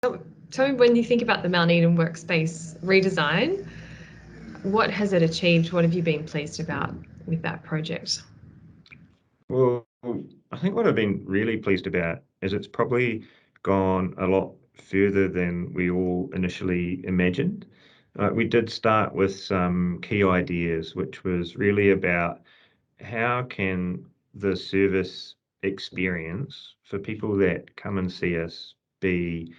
tell me, when you think about the Mount Eden workspace redesign, what has it achieved? What have you been pleased about with that project? Well, I think what I've been really pleased about is it's probably gone a lot further than we all initially imagined. We did start with some key ideas, which was really about how can the service experience for people that come and see us be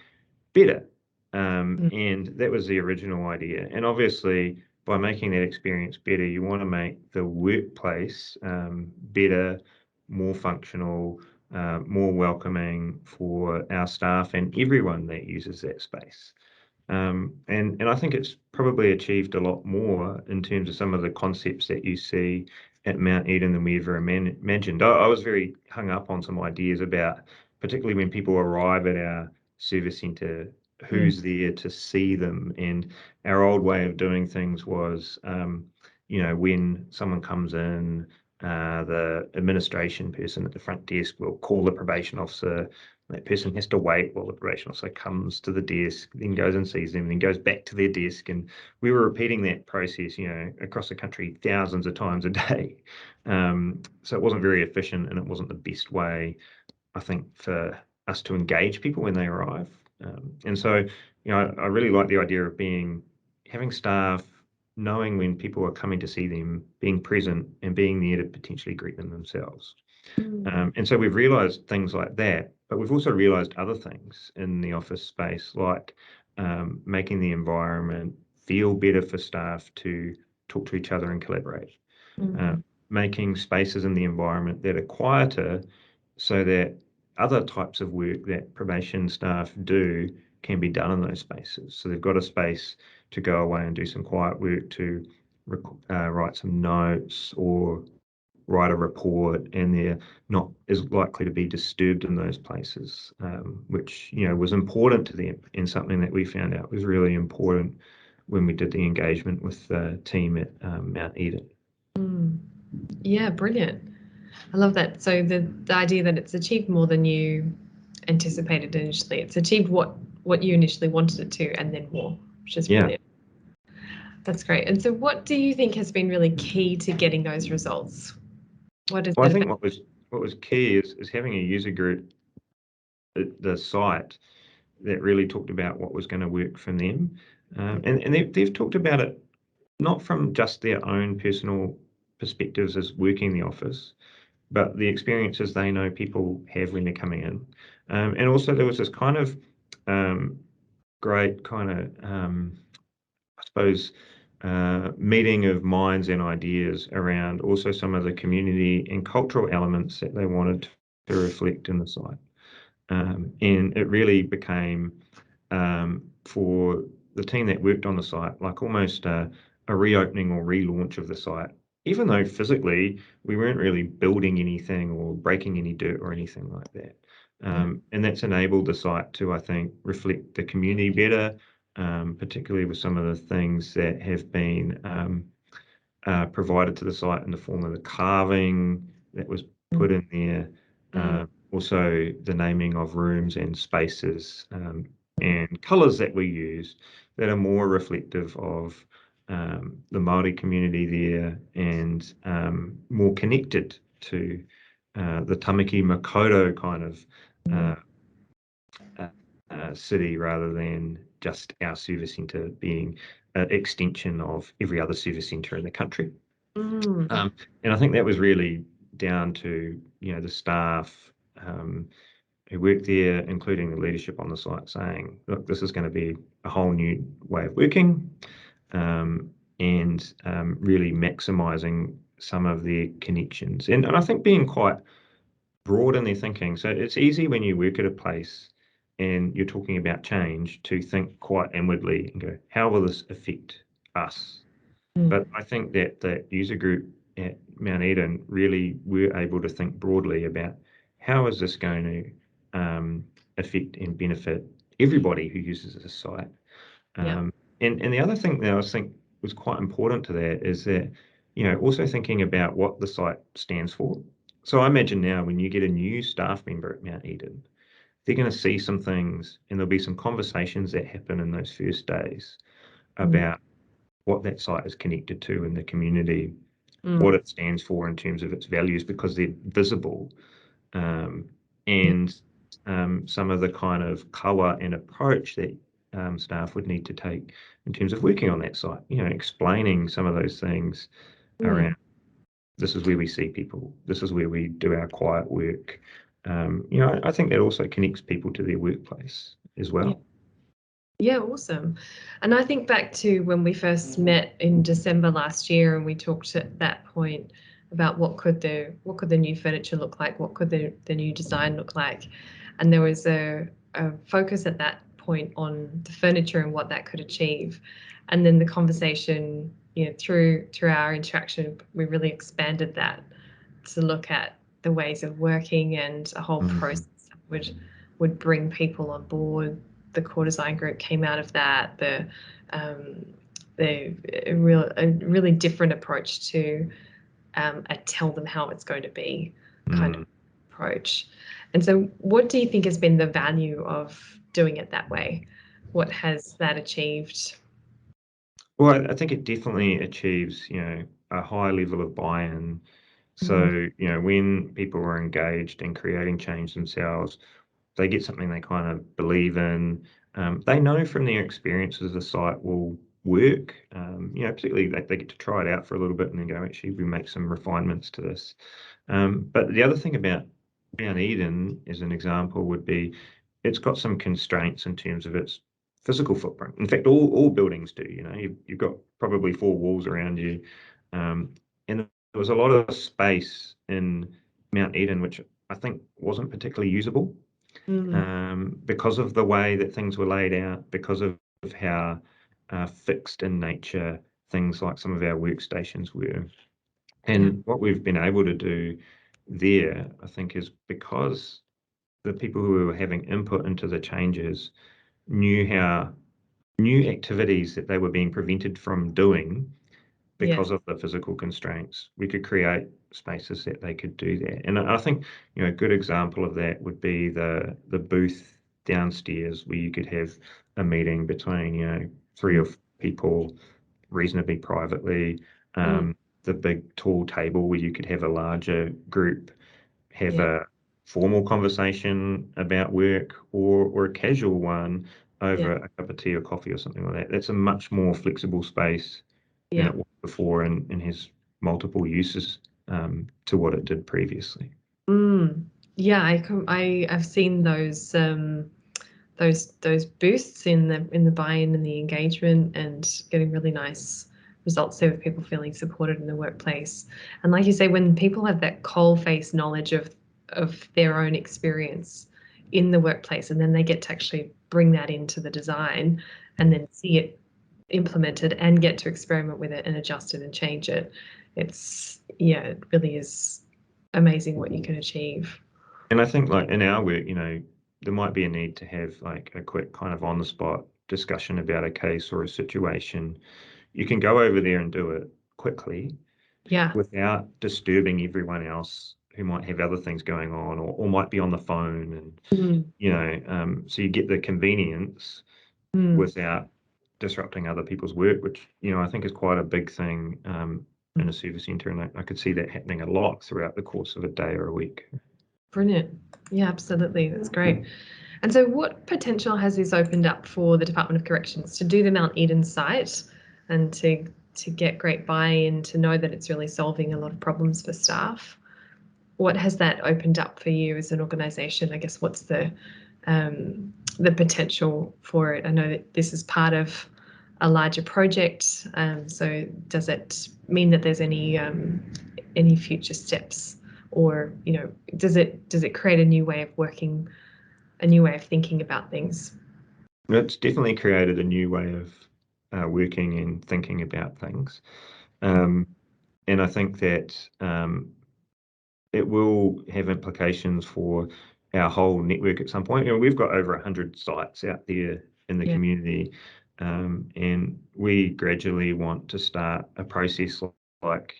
better. Mm. And that was the original idea. And obviously, by making that experience better, you want to make the workplace better, more functional, more welcoming for our staff and everyone that uses that space. And I think it's probably achieved a lot more in terms of some of the concepts that you see at Mount Eden than we ever imagined. I was very hung up on some ideas about, particularly when people arrive at our service centre, Mm. who's there to see them. And our old way of doing things was, when someone comes in, the administration person at the front desk will call the probation officer. That person has to wait while the probation officer comes to the desk, then goes and sees them, then goes back to their desk. And we were repeating that process, across the country thousands of times a day. So it wasn't very efficient and it wasn't the best way, I think, for us to engage people when they arrive. And so, I really like the idea of having staff knowing when people are coming to see them, being present and being there to potentially greet them themselves. Mm. And so we've realised things like that, but we've also realised other things in the office space, like making the environment feel better for staff to talk to each other and collaborate, uh, Mm. making spaces in the environment that are quieter so that other types of work that probation staff do can be done in those spaces. So they've got a space to go away and do some quiet work, to write some notes or write a report, and they're not as likely to be disturbed in those places, which was important to them, and something that we found out was really important when we did the engagement with the team at Mount Eden. Mm. Yeah, brilliant. I love that. So the idea that it's achieved more than you anticipated initially. It's achieved what you initially wanted it to, and then more, which is Yeah, brilliant. That's great. And so, what do you think has been really key to getting those results? What is well, I that think about? what was key is having a user group at the site that really talked about what was going to work for them, and they've talked about it not from just their own personal perspectives as working in the office, but the experiences they know people have when they're coming in. And also there was this kind of um, great kind of, I suppose, meeting of minds and ideas around also some of the community and cultural elements that they wanted to reflect in the site. And it really became, for the team that worked on the site, like almost a reopening or relaunch of the site, even though physically we weren't really building anything or breaking any dirt or anything like that. Yeah. And that's enabled the site to, I think, reflect the community better, particularly with some of the things that have been provided to the site in the form of the carving that was put in there, Mm. also the naming of rooms and spaces, and colours that we use that are more reflective of the Māori community there, and more connected to the Tamaki Makaurau kind of Mm. uh, city, rather than just our service centre being an extension of every other service centre in the country. Mm. And I think that was really down to, the staff who worked there, including the leadership on the site, saying, look, this is going to be a whole new way of working, and really maximising some of their connections. And I think being quite broad in their thinking. So it's easy when you work at a place and you're talking about change to think quite inwardly and go, how will this affect us? But Mm. I think that the user group at Mount Eden really were able to think broadly about how is this going to affect and benefit everybody who uses this site. Yeah. And the other thing that I think was quite important to that is that, also thinking about what the site stands for. So I imagine now when you get a new staff member at Mount Eden, they're going to see some things, and there'll be some conversations that happen in those first days about what that site is connected to in the community, what it stands for in terms of its values, because they're visible, and some of the kind of kawa and approach that staff would need to take in terms of working on that site, explaining some of those things around, this is where we see people, this is where we do our quiet work. I think that also connects people to their workplace as well. Yeah, awesome. And I think back to when we first met in December last year, and we talked at that point about what could the new furniture look like, what could the new design look like, and there was a focus at that point on the furniture and what that could achieve, and then the conversation, through our interaction, we really expanded that to look at the ways of working and a whole process that would bring people on board. The core design group came out of that. A really different approach to a tell them how it's going to be kind of approach. And so, what do you think has been the value of doing it that way? What has that achieved? Well, I think it definitely achieves, a high level of buy-in. So, when people are engaged in creating change themselves, they get something they kind of believe in. They know from their experiences the site will work. Particularly they get to try it out for a little bit and then go, actually, we make some refinements to this. But the other thing about Mount Eden, as an example, would be it's got some constraints in terms of its physical footprint. In fact, all buildings do. You've got probably 4 walls around you, and there was a lot of space in Mount Eden which I think wasn't particularly usable. Because of the way that things were laid out, because of how fixed in nature things like some of our workstations were. And what we've been able to do there, I think, is because the people who were having input into the changes knew how new activities that they were being prevented from doing because of the physical constraints, we could create spaces that they could do that. And I think, a good example of that would be the booth downstairs, where you could have a meeting between, 3 or 4 people reasonably privately. The big tall table where you could have a larger group have a formal conversation about work, or a casual one over a cup of tea or coffee or something like that. That's a much more flexible space than it was before, and has multiple uses to what it did previously. Yeah, I've seen those boosts in the buy-in and the engagement, and getting really nice results there with people feeling supported in the workplace. And like you say, when people have that coal-face knowledge of their own experience in the workplace, and then they get to actually bring that into the design and then see it implemented and get to experiment with it and adjust it and change it, it really is amazing what you can achieve. And I think, like, in our work, there might be a need to have like a quick kind of on the spot discussion about a case or a situation. You can go over there and do it quickly without disturbing everyone else who might have other things going on, or might be on the phone, and so you get the convenience without disrupting other people's work, which I think is quite a big thing in a service centre, and I could see that happening a lot throughout the course of a day or a week. Brilliant. Yeah, absolutely. That's great. And so what potential has this opened up for the Department of Corrections to do the Mount Eden site, and to get great buy-in, to know that it's really solving a lot of problems for staff? What has that opened up for you as an organisation? I guess what's the potential for it? I know that this is part of a larger project. So does it mean that there's any future steps, or does it create a new way of working, a new way of thinking about things? It's definitely created a new way of working and thinking about things, and I think that it will have implications for our whole network at some point. We've got over 100 sites out there in the community, and we gradually want to start a process like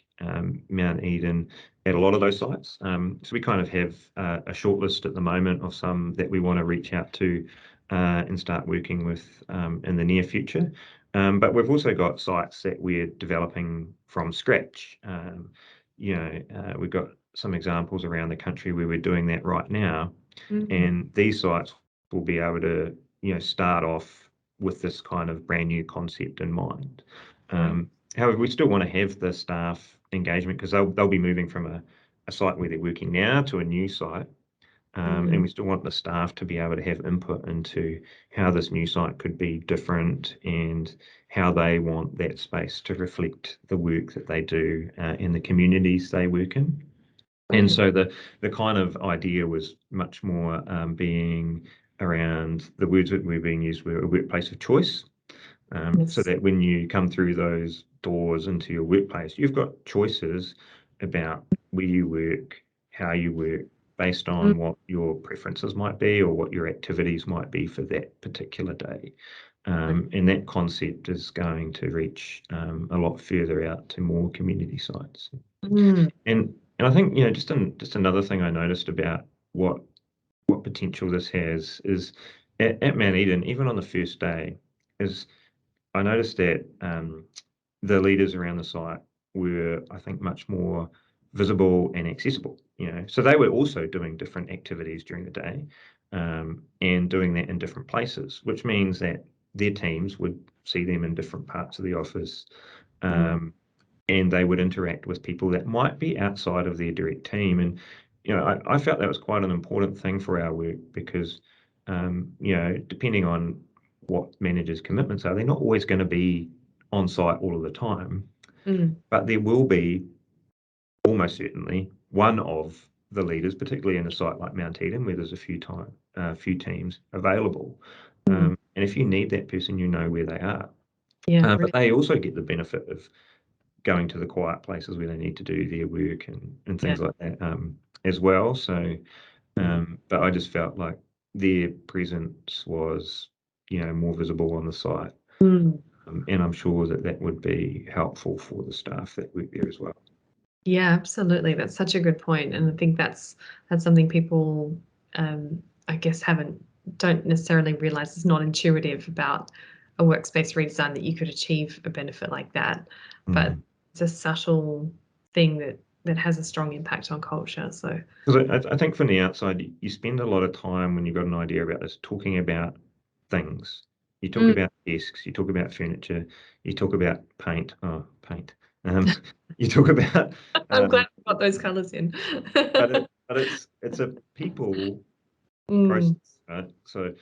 Mount Eden at a lot of those sites. So we kind of have a short list at the moment of some that we want to reach out to and start working with in the near future. But we've also got sites that we're developing from scratch. We've got some examples around the country where we're doing that right now. And these sites will be able to, start off with this kind of brand new concept in mind. However, we still want to have the staff engagement because they'll be moving from a site where they're working now to a new site. And we still want the staff to be able to have input into how this new site could be different and how they want that space to reflect the work that they do in the communities they work in. And so the kind of idea was much more being around the words that were being used were a workplace of choice. So that when you come through those doors into your workplace, you've got choices about where you work, how you work, based on what your preferences might be or what your activities might be for that particular day. And that concept is going to reach a lot further out to more community sites. And I think, just another thing I noticed about what potential this has is at Mount Eden, even on the first day, is I noticed that the leaders around the site were, I think, much more visible and accessible. So they were also doing different activities during the day and doing that in different places, which means that their teams would see them in different parts of the office, and they would interact with people that might be outside of their direct team. And I felt that was quite an important thing for our work because depending on what managers' commitments are, they're not always going to be on site all of the time, but there will be almost certainly one of the leaders, particularly in a site like Mount Eden, where there's a few teams available. And if you need that person, you know where they are. But they also get the benefit of going to the quiet places where they need to do their work and things like that as well. So, but I just felt like their presence was, more visible on the site. And I'm sure that would be helpful for the staff that work there as well. Yeah, absolutely. That's such a good point. And I think that's something people, I guess, don't necessarily realize is not intuitive about a workspace redesign, that you could achieve a benefit like that. But it's a subtle thing that has a strong impact on culture. So, because I think from the outside, you spend a lot of time when you've got an idea about this talking about things. You talk about desks, you talk about furniture, you talk about paint. Oh, paint. You talk about. I'm glad we got those colours in. but it's a people process, right? So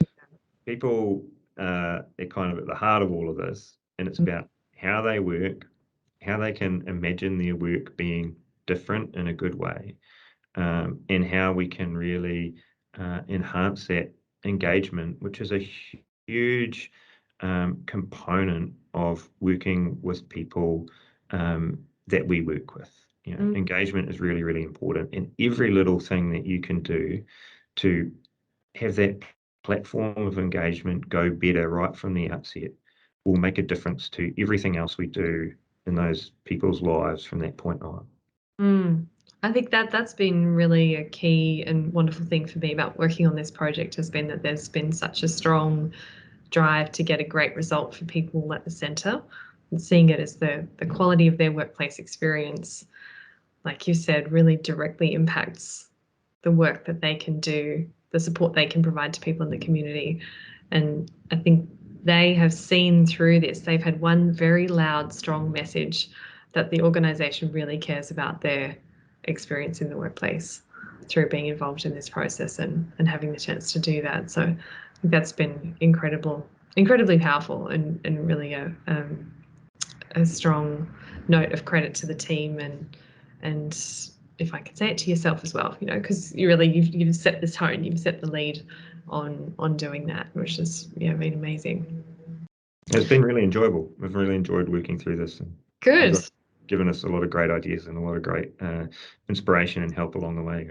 people are kind of at the heart of all of this, and it's about how they work, how they can imagine their work being different in a good way, and how we can really enhance that engagement, which is a huge component of working with people that we work with. Engagement is really, really important, and every little thing that you can do to have that platform of engagement go better right from the outset will make a difference to everything else we do in those people's lives from that point on. I think that's been really a key and wonderful thing for me about working on this project, has been that there's been such a strong drive to get a great result for people at the centre, and seeing it as the quality of their workplace experience, like you said, really directly impacts the work that they can do, the support they can provide to people in the community. And I think they have seen through this, they've had one very loud, strong message that the organisation really cares about their experience in the workplace through being involved in this process and having the chance to do that. So I think that's been incredibly powerful and really a strong note of credit to the team and if I could say it, to yourself as well, because you've set the tone, you've set the lead on doing that, which has been amazing. It's been really enjoyable. I've really enjoyed working through this. And good. Given us a lot of great ideas and a lot of great inspiration and help along the way.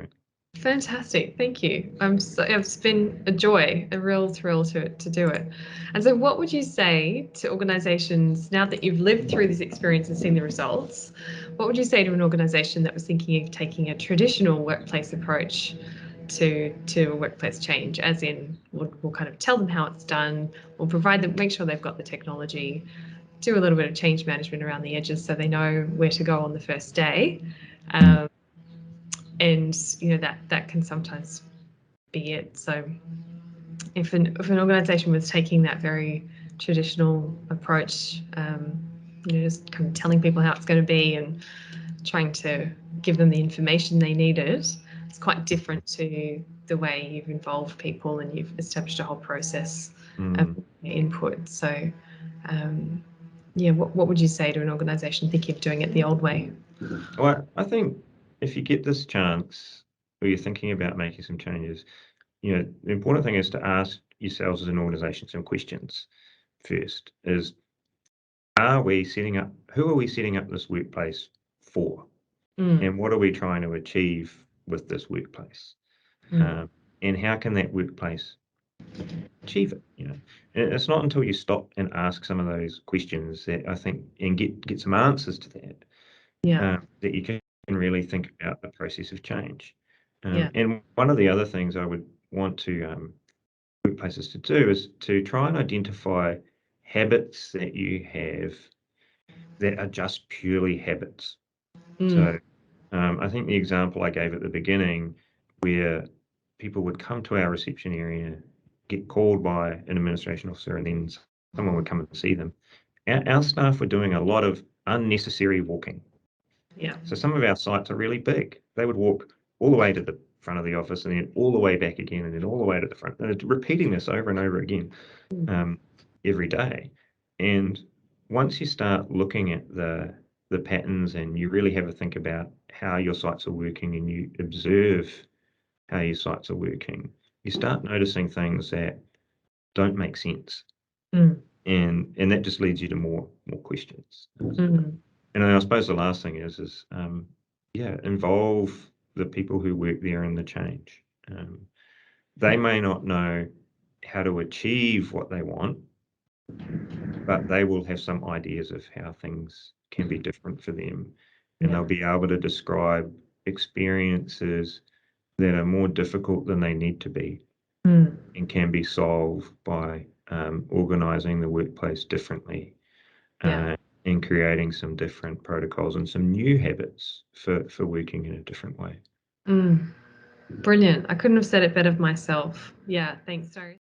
Fantastic, thank you. It's been a joy, a real thrill to do it. And so, what would you say to organisations now that you've lived through this experience and seen the results? What would you say to an organisation that was thinking of taking a traditional workplace approach to a workplace change? As in, we'll kind of tell them how it's done, we'll provide them, make sure they've got the technology, do a little bit of change management around the edges so they know where to go on the first day. And that can sometimes be it. So if an organization was taking that very traditional approach, just kind of telling people how it's going to be and trying to give them the information they needed, it's quite different to the way you've involved people and you've established a whole process of input. So what would you say to an organization thinking of doing it the old way? Well, I think if you get this chance or you're thinking about making some changes, the important thing is to ask yourselves as an organization some questions first. Who are we setting up this workplace for? And what are we trying to achieve with this workplace? And how can that workplace achieve it? And it's not until you stop and ask some of those questions that I think and get some answers to that that you can really think about the process of change. And one of the other things I would want to workplaces to do is to try and identify habits that you have that are just purely habits. So I think the example I gave at the beginning, where people would come to our reception area, get called by an administration officer, and then someone would come and see them. Our staff were doing a lot of unnecessary walking. Yeah. So some of our sites are really big. They would walk all the way to the front of the office and then all the way back again and then all the way to the front. And repeating this over and over again every day. And once you start looking at the patterns and you really have a think about how your sites are working and you observe how your sites are working, you start noticing things that don't make sense. And that just leads you to more questions. And I suppose the last thing is involve the people who work there in the change. They may not know how to achieve what they want, but they will have some ideas of how things can be different for them. And they'll be able to describe experiences that are more difficult than they need to be and can be solved by organising the workplace differently. And creating some different protocols and some new habits for working in a different way. Brilliant. I couldn't have said it better myself. Yeah, thanks, Darius.